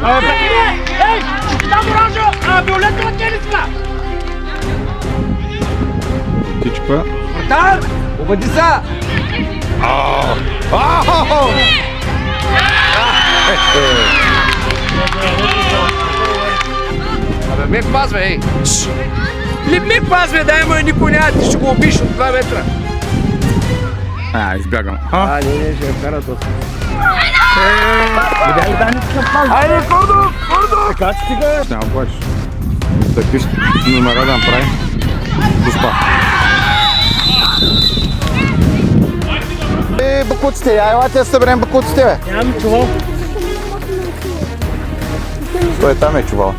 Ей! Там оранжева, виолетова тениска! Птичка. Вратар! Обади са! Абе, мек пазвай, ей! Ли мек пазвай, дай му никой няма, ти ще го убиш от 2 метра. Избягам. Не, ще я вкарат от... Айде, Кордо! Така стига! Няма плачеш. Такви номера да направи. Доспа. Бакуците, елате да съберем бакуците, бе. Нямам чувал. Той там е чувал.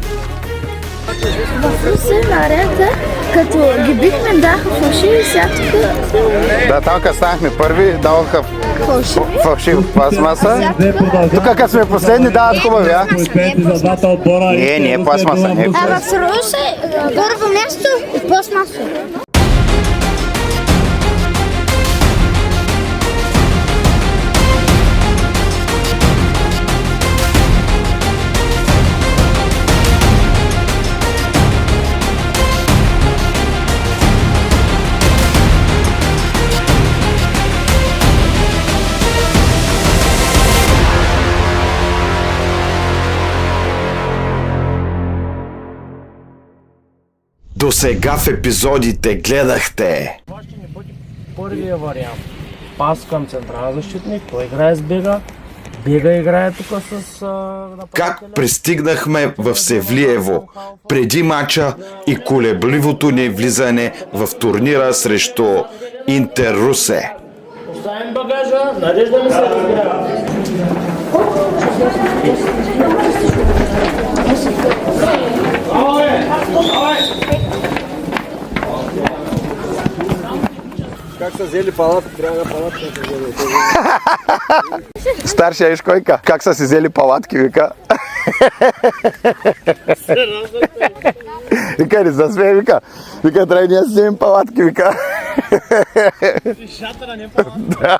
В Русе наред, като ги бихме, даха фалшиви и сега тук... Да, там като станахме първи, даваха фалшив пластмаса. Тук като сме последни, дават хубави, а? Не е пластмаса. А в Русе първо място е пластмаса. До сега в епизодите гледахте Това ще ни бъде първия вариант. Пас към централен защитник, той играе с Бега. Бега играе тук с как нападателя. пристигнахме в Севлиево преди мача и колебливото ни влизане в турнира срещу Интер Русе. Оставим багажа, надежда ми се разбира. Как са взели палатка, трябва да палатка са взели. Старшия Ишкойка, как са си взели палатки, вика. Вика, не засмей, вика. Вика, трябва ние си вземем палатки, вика. Шатъра, не палатка.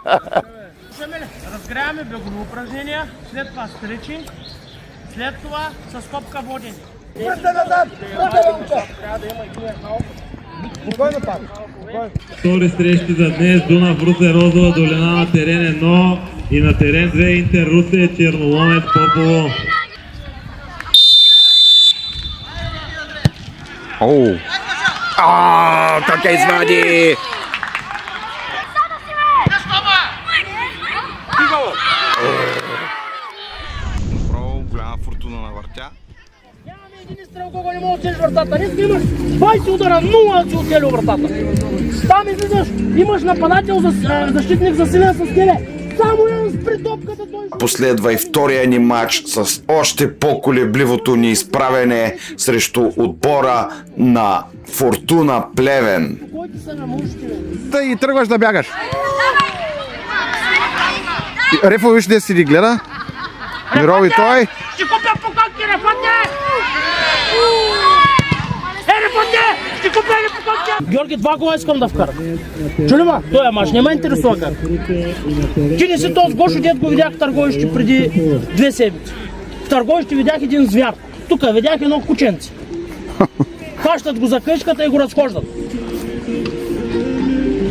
Разгряваме бегови упражнения, след това стричинг, след това с копка водене. Втори срещи за днес. Дунав Русе, Розова долина на терен 1 и на терен 2 Интер Русе, Черноломец, Попово. Оу. Как я извади! Направо голяма фортуна навъртя. Нямаме един изстрел, кога не мога да целиш вратата. Днес имаш 20 удара, 0 да си оцели вратата. Там излизаш, имаш нападател, защитник засилен с теле. Само един спри топката, той ще... Последва и втория ни матч с още по-колебливото ни изправене срещу отбора на Фортуна Плевен. Кой ти са на мушки, бе? Та и тръгваш да бягаш. Рефо виж да си ги гледа. Мирови той. Ще купя поколки, Рефате! Рефате! Ще купя поколки! Георги, 2 гола искам да вкара. Чули ма? Той е мач, не ме интересува как. Ти не си този Гошо, дед го видях в Търговище преди 2 седмици. В Търговище видях един звяр. Тук видях едно кученце. Хващат го за къщката и го разхождат.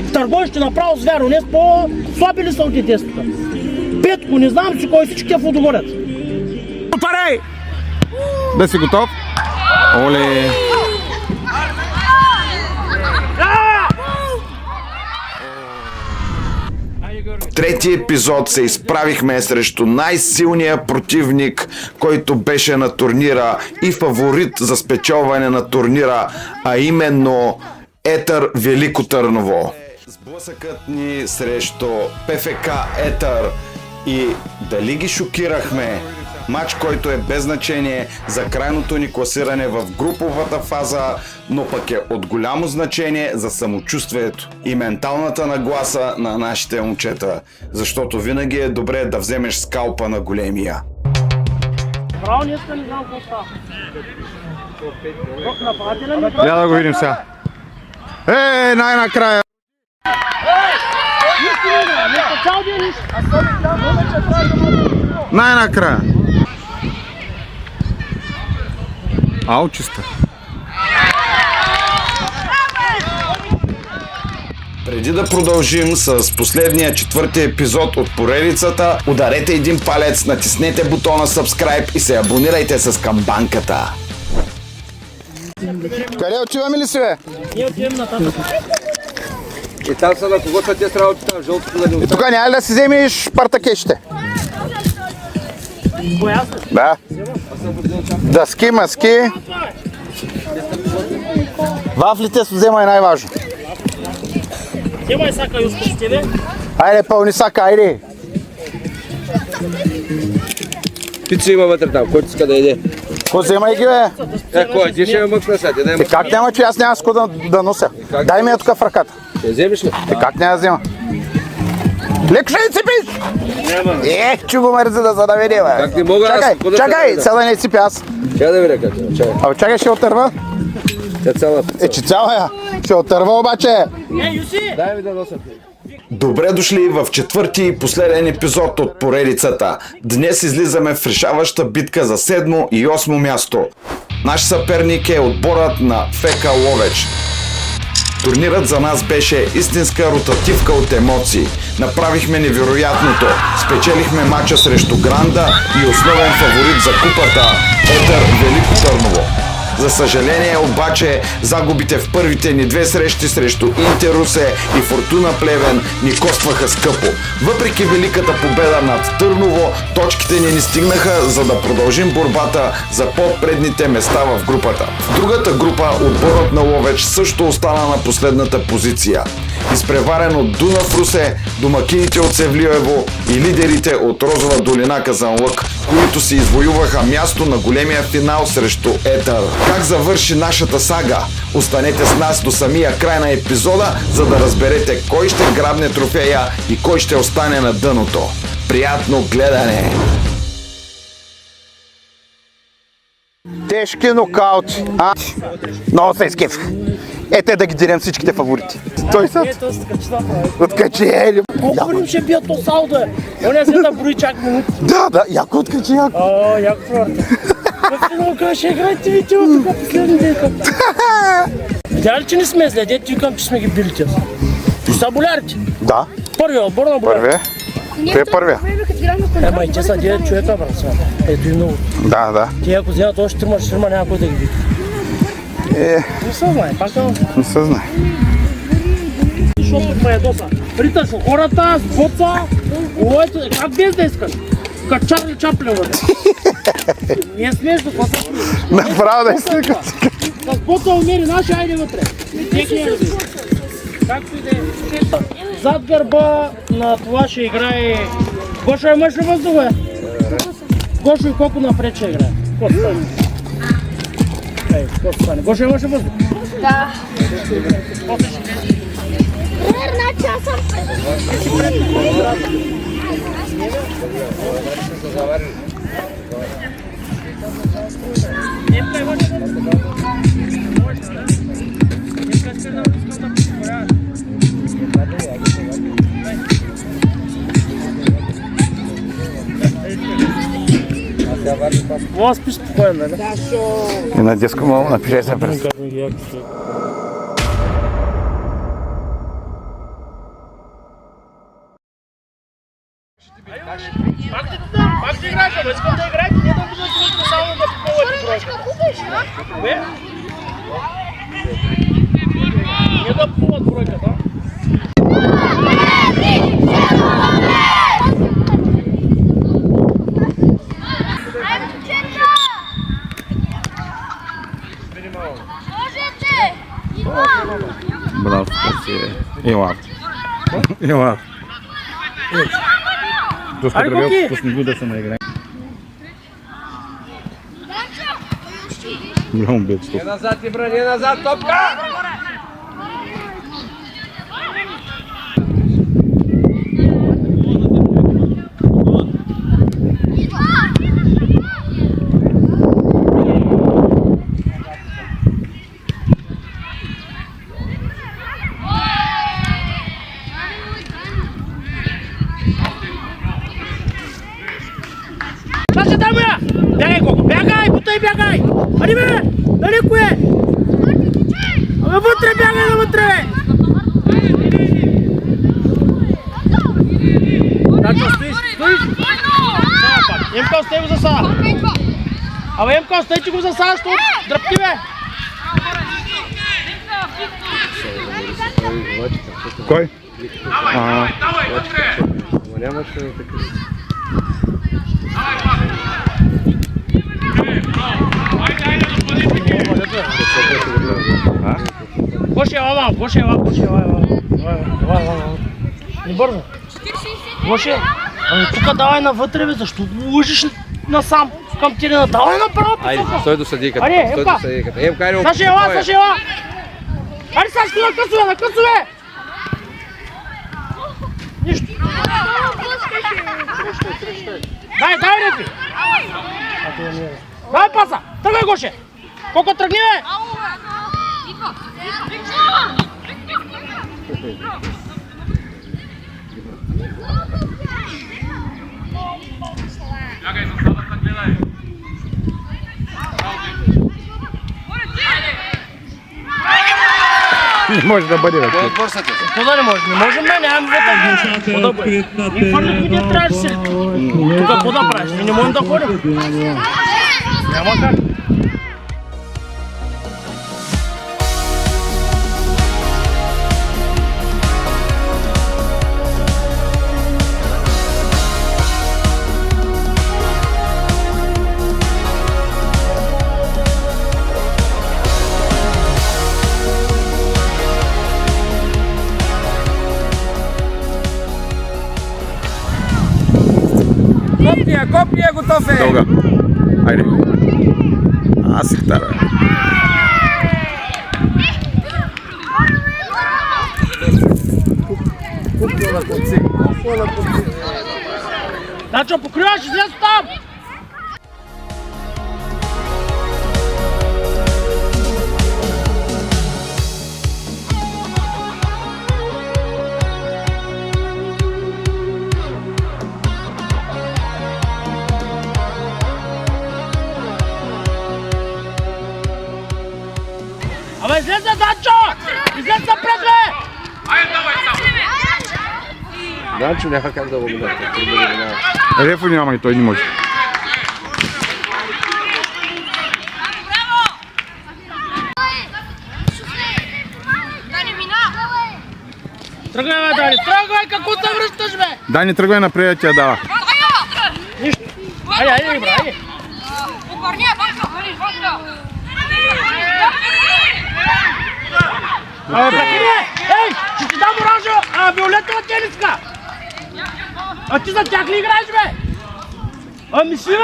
В Търговище направо звяр, днес по-слаби ли са от тези тук? Петко, не знам си кой всички те фотогорят. Парей! Да си готов? Оле! В третия епизод се изправихме срещу най-силния противник, който беше на турнира и фаворит за спечелване на турнира, а именно Етър Велико Търново. Сблъсъкът ни срещу ПФК Етър и дали ги шокирахме? Матч, който е без значение за крайното ни класиране в груповата фаза, но пък е от голямо значение за самочувствието и менталната нагласа на нашите момчета, защото винаги е добре да вземеш скалпа на големия. Браво, днеска не знам какво става. Нападателя ми Трябва да го видим сега. Най-накрая! Най-накрая! Алчиста. Преди да продължим с последния четвърти епизод от поредицата, ударете един палец, натиснете бутона subscribe и се абонирайте с камбанката. Къде отиваме ли си, бе? Ние отиваме нататък. И там са на кого са те работи там, жълтото да не И тук няма ли да си вземеш партакещите? Коя са? Да. Дъски, маски. Вафлите с взема е най-важно. Вземай сака юзка с тебе. Айде, пълни сака, айде. Пица има вътре там, който иска да иде. Ко вземай ги, бе? Кой? Ти ще ме мъкна сега, ти дай мъкна. Как няма, че аз няма с кого да нося? Дай ми я тук в ръката. Ще вземеш ли? Как няма да взема? Леко ще не цепиш! Че го мързи да заведе, бе. Как не мога аз? Чакай, сега да не цепи аз. Чакай да видя как е, чакай. Абе, чакай, ще отърва. Тя цяла. Че цяла я. Ще отърва обаче. Юси! Дай ми да нося. Добре дошли в четвърти и последен епизод от поредицата. Днес излизаме в решаваща битка за 7 и 8 място. Наш съперник е отборът на ФК Ловеч. Турнирът за нас беше истинска ротативка от емоции. Направихме невероятното. Спечелихме матча срещу Гранда и основен фаворит за купата Етър Велико Търново. За съжаление обаче, загубите в първите ни две срещи срещу Интер Русе и Фортуна Плевен ни костваха скъпо. Въпреки великата победа над Търново, точките ни стигнаха, за да продължим борбата за по-предните места в групата. В другата група отборът на Ловеч също остана на последната позиция. Изпреварен от Дунав Русе, домакините от Севлиево и лидерите от Розова долина Казанлък, които си извоюваха място на големия финал срещу Етър. Как завърши нашата сага? Останете с нас до самия край на епизода, за да разберете кой ще грабне трофея и кой ще остане на дъното. Приятно гледане! Тежки нокаути. Много се изкефих. Ете да ги дирем всичките фаворити. Той са. Ето се качи направи. Откачи, ели. Колко време ще бият то салдо е? Оня се да брои чак минути. Да, яко откачи, яко. О, яко флорта. Какви много ще играете ви тива тук последните етапи? Видя ли, че не сме зле? Дете викам, че сме ги били тя. Ти са болярите? Да, Първият отбор на болярите. първия. Той е първия. Ема и те са 9 човека, брат, сега. Ето и много. Да. Те ако вземат още 3 няма кой да ги бити. Не се знае, пак е. Не се знае. Защото ме ядоса. Риташ хората, с боца, уловете, как без да искаш? Като Чарли Чаплин, бе. Не е смешно, какво се смешно? Направо да изтъка. С боца умери наши, айде вътре. Техния ли? Както и да е. Зад гърба на това ще играе... Гошо е мъж ли въздух, бе? Гошо и колко напред ще играе? Какво стане? Ей, какво стане? Гошо е мъж ли въздух? Да. После ще гледа. Една часа. Мога спиш спокоен, нали? И на диско мога напишеш се през. Пак ще играеш, ама искам да играете, не да бъдете само да попълвате бройката. Кое? Не да попълват бройката. Браво, спасибо. Ела. Доста древел, пусни да се наиграе. Голям бед стоп. Не назад, Ибра, не назад, топка! Бягай, Коко, бягай, бутай, бягай! Ади бе! Далеко е! Абе вътре бягай навътре! Дачо, стоиш! Сава пак! Емка, остай го за Сава! Абе Емка, остайче го за Сава, защото дръпти бе! Кой? Ама нямаше такъв. Гоше, ела, Гоше, ела. Не бързо. Гоше, ами тук давай навътре, бе, защо лъжиш насам към терена? Давай направо Айде, посока. стой до съдиката. Аре, Стой Емка. до съдиката. Емка, айде, Саши, ела! Айде, Саши, на късове! Нищо. Дай, Рефи! Дай паса! Тръгвай, Гоше! Колко тръгни, бе! Не може да бъде. Кой отбор са те? Какво да не може? Не можем, бе, нямаме вътре. Какво да бъде? И фърнахме ние трябваше си. Тук какво да правиш? Ние не можем да ходим. Няма как. Копния, готов е! Дълга. Айде. Аз си тара. Дачо, покриваш, излез там! Абе, излез за Дачо! Излез напред, бе! Данчо няма как да го минат. Рефо няма и той не може. Тръгвай, бе, Дани! Тръгвай, какво се връщаш, бе? Дани, тръгвай напред да ти я дава. Нищо. Айде, бра, айде. Абе, прекине! Ей, ще ти дам виолетова тениска! А ти за тях ли играеш, бе? Ами си, бе!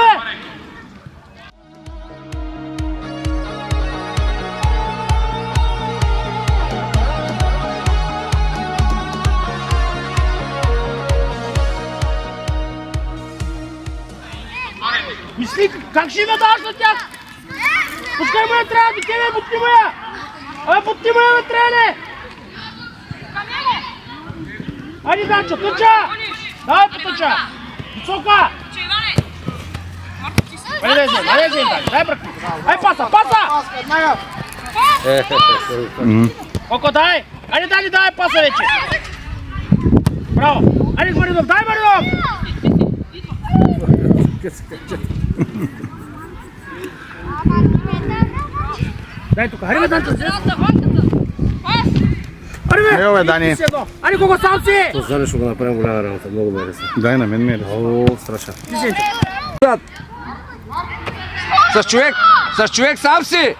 Мисли, как ще ме даваш на тях? Пускай му я трябва до тебе, бутни му я! Абе, бутни му я на трене! Айде, Данчо, тъча! Давай потъча! Висока! Айде, дай бръкни! Ай, паса! Коко, дай! Айде, дай паса вече! Браво! Айде, Маринов, дай, Маринов! Дай тук, ари бе, Данчо, след! Ари бе! Ео бе, Дани! Ари, Кого, сам си! То знали, ще го направим голяма работа, много ме хареса. Дай на мен ме. О, страшно. С човек сам си!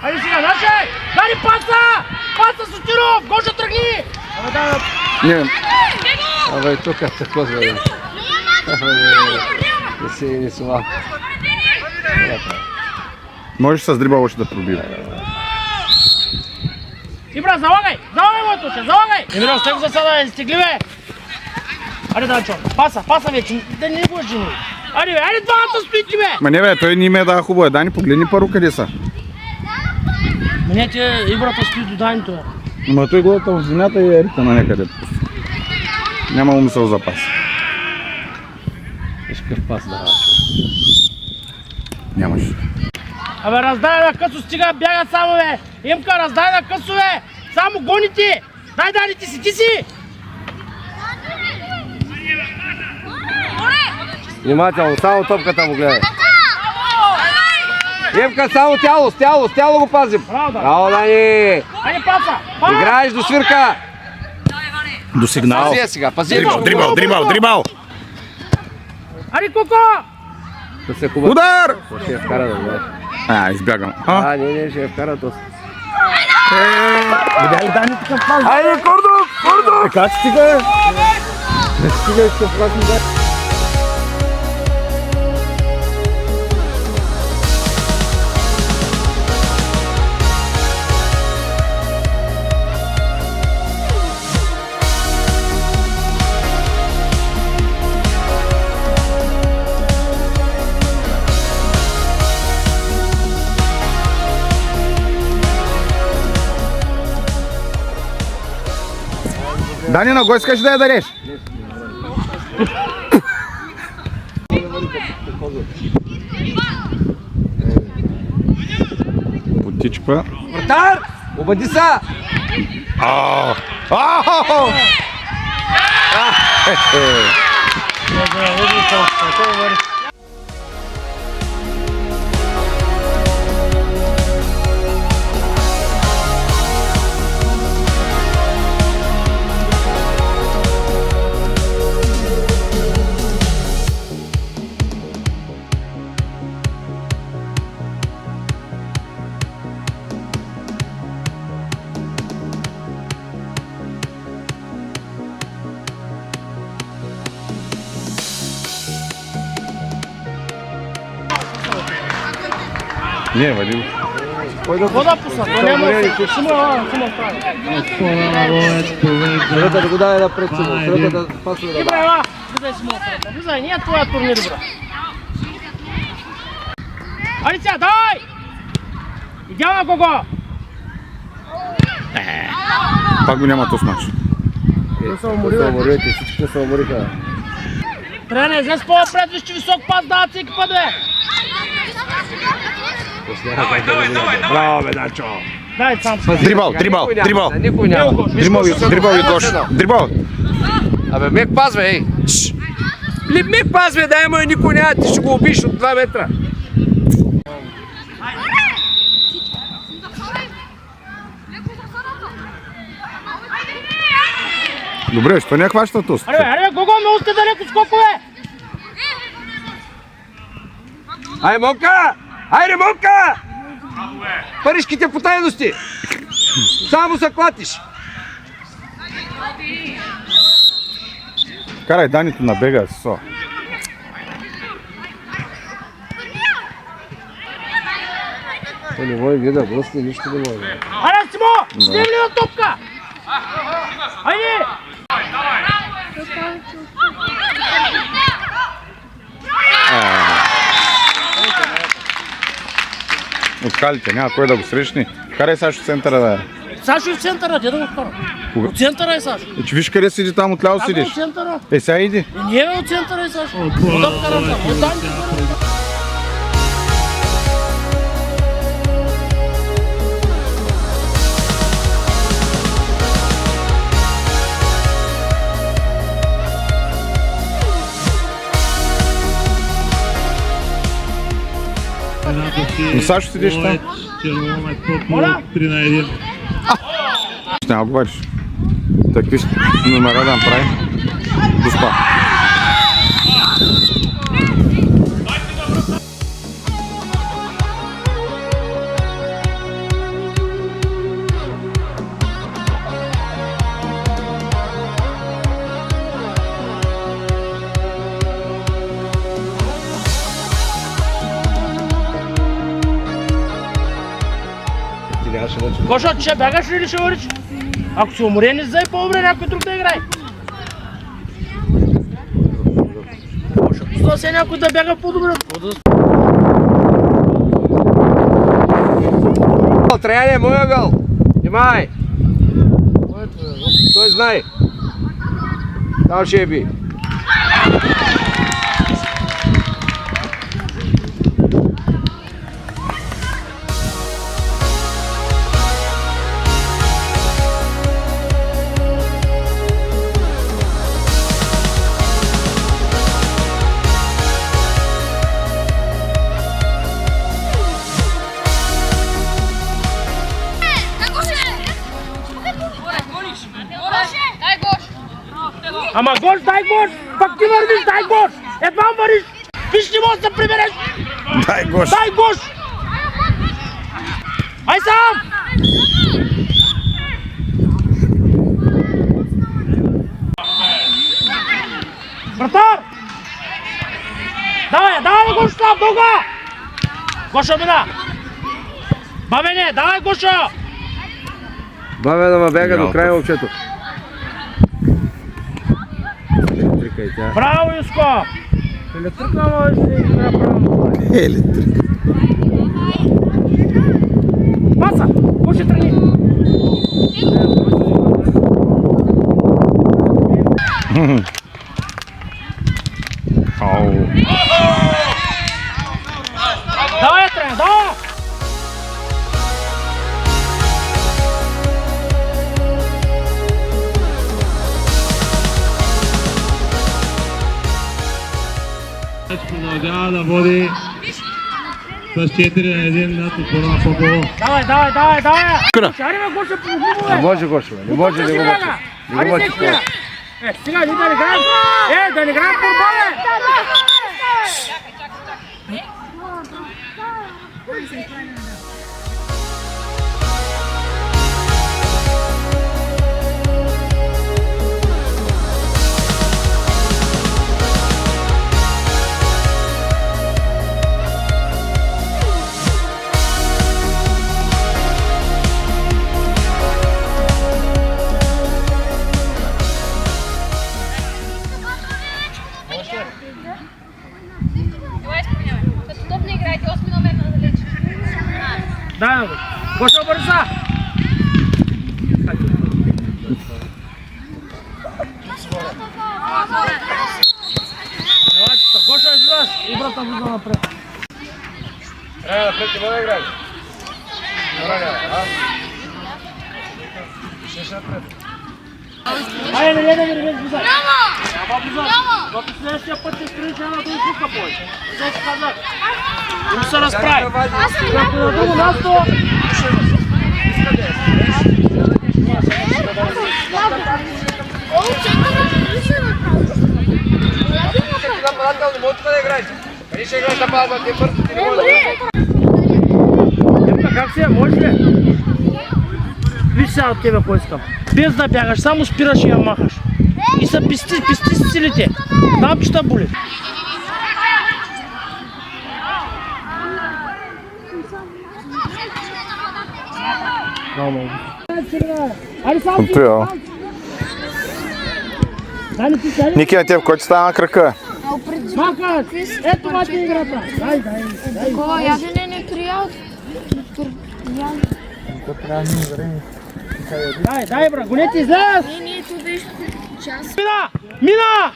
Айде сега, нашай! Дай паса! Паса, Сотиров! Гоша, тръгни! Не, Абе, тук се козва. Не си не сува. можеш с дриба още да пробива. Ибра, залагай! Залагай, моето ще, залагай! Емиро, сте го за sada, не стигли, бе! Айде, Данчо, паса вече, да не бъдеш жени. Айде, бе, айде двамата стоите, бе! Ма не бе, той не ме дава хубаво. Дани, погледни първо къде са. Менете, Ибрата стои до Данито. Ма той гледата в земята и ерита на някъде. Няма умисъл за пас. Виж какъв пас дава. Нямаш. Абе, раздай на късо, стига, бягат само, бе! Имка, раздай на късо, бе! Само гоните! Дай, Дани, ти си! Внимателно, само топката му гледай. Емка, само тяло, с тяло го пазим. Браво, Дани! Айде, паса! Играеш до свирка. До сигнал. Пази я сега, пази. Дрибал. Ари, Коко! Да се хубаво. Удар! Ще я вкара да знаеш. Избягам. Не, ще я вкара то. Видя ли Дани такъв пас? Айде, Кордов! Как стига? Не стига, ще вкара да. Дани, на гой искаш да я дареш? Потичка. Вратар! Обади са! Не, Вадим. Вода пуса, то няма да се прави. Средата да го даде напред си, средата да пасва да Добре, ела, влизай си моят приятел, влизай, не е твоя турнир, брат. Ари сега, дай! Идеал на Кого! Пак го няма този мач. се уморите, всички се умориха. Трябва да не излез по-напред, виж, че висок пас дават всеки път, бе! Браво, бе, Дачо! Дай сам си. Дрибал. Никой няма. Дрибал и Гош. Дрибал. Абе, мек пазвай, ей! Мек пазвай, дай му и никой няма, ти ще го убиш от 2 метра. Добре, що не хваща този? Аре, Гого, много сте далеко скокове! Ай, Монка! Айде, Монка! Парижките по тайности! Само се клатиш! Карай Данито на бега, со. Той не може гледа, просто нищо не може. Аре, Симо! Вземи ли на топка? Айде! От калите, няма кой да го срещне. Карай Сашо в центъра да е. Сашо е в центъра, де да го вкарам? Кога? От центъра е Сашо. Че виж къде седи там, отляво Казвам седиш. от центъра. Сега иди. Не е от центъра е Сашо. Да вкарам там. От там. Но Сашо седиш там. Червомет по 3-1. Ще няма говориш. Такви номера да направи. Доспа. Гошо, че бягаш ли или ще вървиш? Ако си уморен, не зай по-добре някой друг да играе. Гошо, пусна се някой да бяга по-добре. Траяне, мой ъгъл! Внимай! Той знае. Там ще е би. Ама гош, дай гош! Пак ти вървиш, дай гош! Едва вървиш! Виж, не можеш да прибереш! Дай гош! Дай гош! Ай сам! Братар! Давай Гошо там, дълга! Гошо мина! Бабене, давай Гошо! Бабе да ме бяга до края момчето. Браво, Юско! Електрика, ама ще игра право. Електрика. Паса! Гошо тръгни! Давай, тръгни, давай! Продължава да води с 4-1 над отбора на Попово. Давай! Шариме Гошо по губове! Не може Гошо, не може да го мъчи. Не го мъчи. Сега ни да не играем! Да не играем футбол, бе! Да, Гошо бърза! Гошо излез! Играта влиза напред. Напред не да играе. Айде, не влез влиза! Няма влиза! Защото следващия път ще строиш една да изпуска повече. Все се казах. Не се разправи. Ако на друго място... Нападател, не може да играеш. Къде ще играеш нападател? Ти бързо, ти не може да играеш. Емка, как си? Може ли? Виж сега от тебе кой искам. Без да бягаш, само спираш и я махаш. И се писти с силите. Там че боли. Айде сам си! Ники, на теб, кой ти става на крака? Махаш! Ето това ти е играта. Дай. Такова ядене не трябва. Дай, бра, гонете, излез! Не, тук беше час. Мина!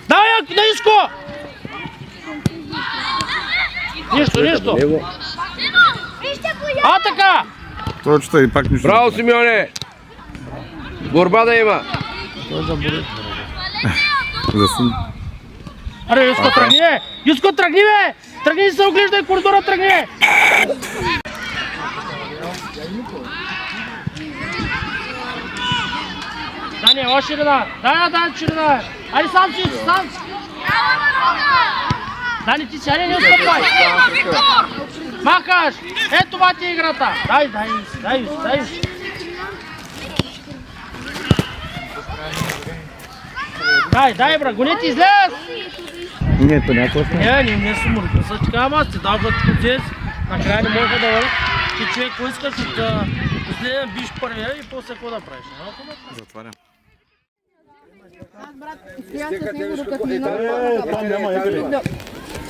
Дай, на Иско! Нищо. А така! Точно и пак нищо. Браво, Симеоне! Борба да има. Аре, Юско, тръгни, бе! Юско, тръгни, бе! Тръгни, се оглеждай коридора, тръгни! Дани, още ширина! Дай, ширина! Айде сам си! Дани, ти сяде, не отстъпвай! Махаш! Ето това ти е играта! Дай! Дай, бра, гонете, излез! Не, то някакво сме. Не съм мъртва. Сега така, ама аз ти дам да ти подзес. Накрая не мога да върна. Ти човек, ако искаш от последния биш първия и после какво да правиш? Затварям. Стоях с него, докато минава.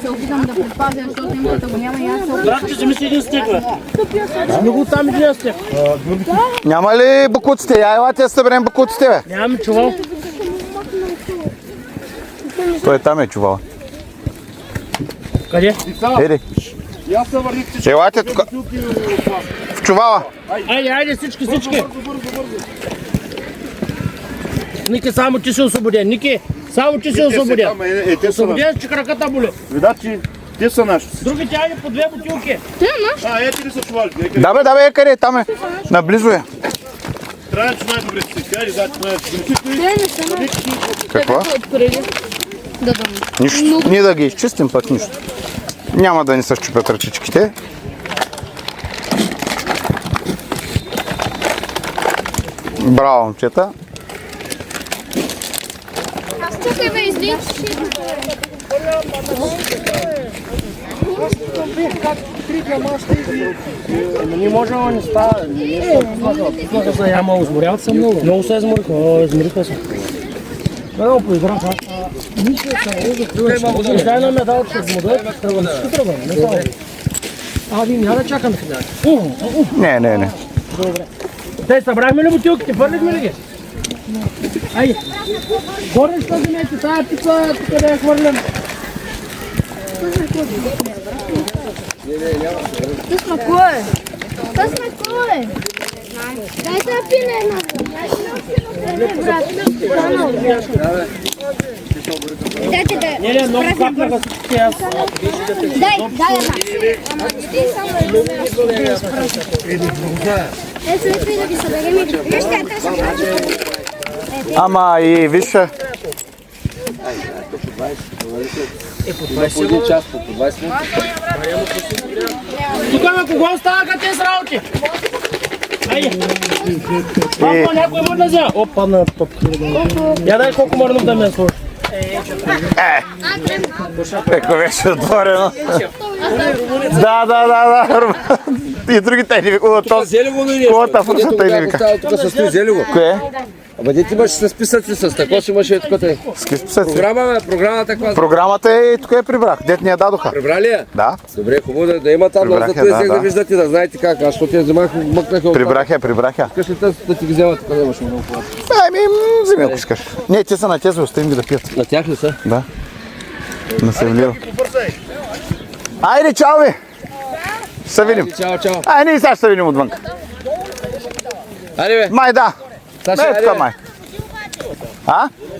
Се опитам да предпазя, защото имата го няма и аз се опитам. Брат, ще си мисли един стек, бе. Не го там един стек. Няма ли бакуците? Я елате да съберем бакуците, бе. Нямаме чувал. Той там е чувал. Къде? Еди. Елате тук. В чувала. Айде, всички. Ники, само ти се освободен. Освободен, че краката боли. Видат, че Те са наши. Другите айде по 2 бутилки. Ети ли са чували? Да бе, къде? Там е. Наблизо е. Трябва да най-добре си се кади, да, Какво? Нищо. Ние да ги изчистим, пък нищо. Няма да ни се щупят ръчичките. Браво, момчета. Чакай бе, излич. Не може да не става. Ама изморяват се много. Много се измориха. Измориха се. Много поиграха. Дай на медал, че изморят. Трябва да всичко трябва. Не става. Вие няма да чакаме сега. Не. Добре. Те събрахме ли бутилките? Фърлихме ли ги? Айде. Горе ще вземете тая пица, тук да я хвърлям. Да смакуе. Дай да пине една. Дайте да. Не, много капнаха всички аз. Дай една. Ти само следва да ги съберем и вижте, аз съм Ама и вижте. Тук на кого оставаха те с работи? Айде. Папа, някой му да взема. О, падна топка. Я дай колко мърнов да ме слуша. Еко беше отворено. Да. И другите ни викуват. Колата фрусата ни вика. Тук се стои зелево. Кое? Ама дете имаш с списъци с такова, ще имаше тук. Програмата каква? Програмата е тук я прибрах. Дет ни я дадоха. Прибрали я? Да. Добре, хубаво да има там, Прибрах зато я, и сега да. да виждате, да знаете как. Аз защото я вземах, мъкнаха от Прибрах я. Искаш ли да ти ги вземат, къде имаш много хубаво? Вземи ако искаш. Не, те са на тези, оставим ги да пият. На тях ли са? Да. На Севлиево. Айде, чао ви! Ще се видим. Чао. Ние сега ще се видим отвън. Айде бе. Май да. Саша, Не е айде така бе. май.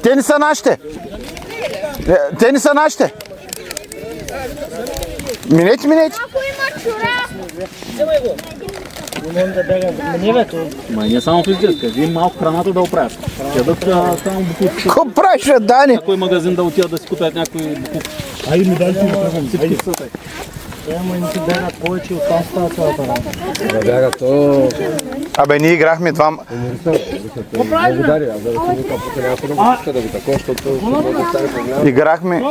Те не са нашите. Те не са нашите. Минете. Ако има чура. Май не само физическа, кажи им малко храната да оправяш. Ядат само букуци. Какво правиш, Дани? Някой магазин да отидат да си купят някой букуци. Айде ми дайте да тръгвам. Всички са тъй. Ама не си бягат повече от там става цялата работа. Да бяга то. Абе, ние играхме двама. Благодаря, аз да ви викам, тук няма да ви такова, защото Играхме.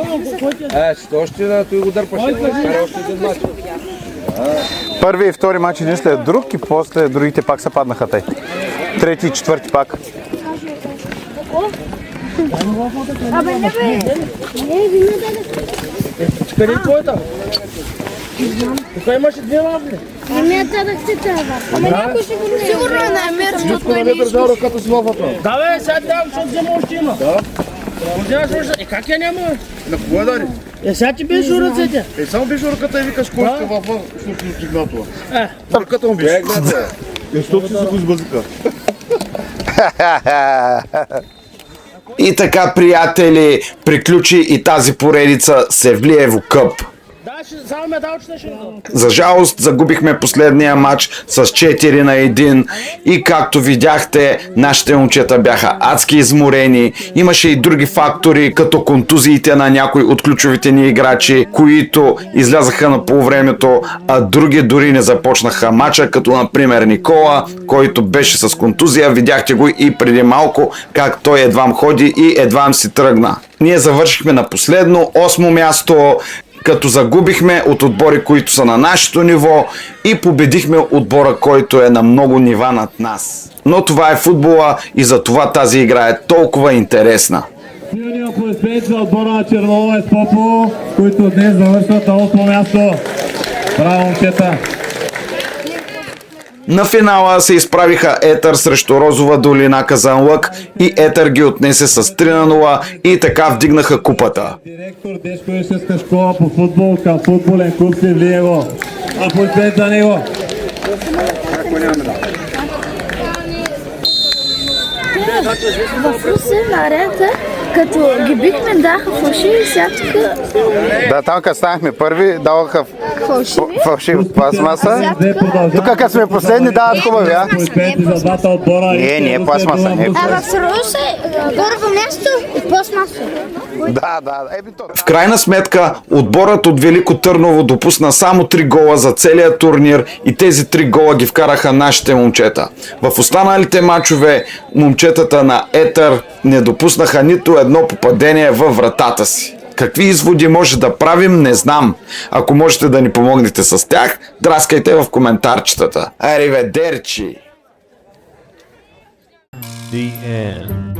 ще още да той го дърпаш. Кара още един мач. Първи и втори мач един след друг и после другите пак се паднаха тъй. Трети и четвърти пак. Абе, не бе. Не, ви ме дадете. Къде е твоята? Тук имаше 2 лапли. Не ми я дадахте тази. Ама някой ще го не. Сигурно е най-мер, защото той не Държа ръката си във вътре. Да бе, сега трябва, защото взема още има. Да. Вземаш още. Как я няма? На кого е Дани? Сега ти беше у ръцете. Само беше ръката и викаш кой ще във случило Игнатова. Ръката му беше. Защото си го сбъзика. И така, приятели, приключи и тази поредица Севлиево къп. Само медалчета ще. За жалост загубихме последния матч с 4-1 и както видяхте, нашите момчета бяха адски изморени. Имаше и други фактори, като контузиите на някои от ключовите ни играчи, които излязаха на полувремето, а други дори не започнаха матча, като например Никола, който беше с контузия. Видяхте го и преди малко как той едвам ходи и едвам си тръгна. Ние завършихме на последно 8-о място, като загубихме от отбори, които са на нашето ниво и победихме отбора, който е на много нива над нас. Но това е футбола и за това тази игра е толкова интересна. Силни аплодисменти за отбора на Черноломец Попово, които днес завършват на 8-о място. Браво, момчета! На финала се изправиха Етър срещу Розова долина Казанлък и Етър ги отнесе с 3-0 и така вдигнаха купата. Директор Дешко Ишевска школа по футбол към футболен клуб Севлиево. Аплодисменти за него! В Русе на арията, като ги бихме, даха фалшиви и сега тук Да, там като станахме първи, даваха фалшив пластмаса. Тук като сме последни, дават хубави, а? Не е пластмаса, не е в Сървуса първо място и пластмаса. Да. В крайна сметка, отборът от Велико Търново допусна само 3 гола за целия турнир и тези 3 гола ги вкараха нашите момчета. В останалите мачове момчетата на Етър не допуснаха нито едно попадение във вратата си. Какви изводи може да правим, не знам. Ако можете да ни помогнете с тях, драскайте в коментарчетата. Ариведерчи! The end.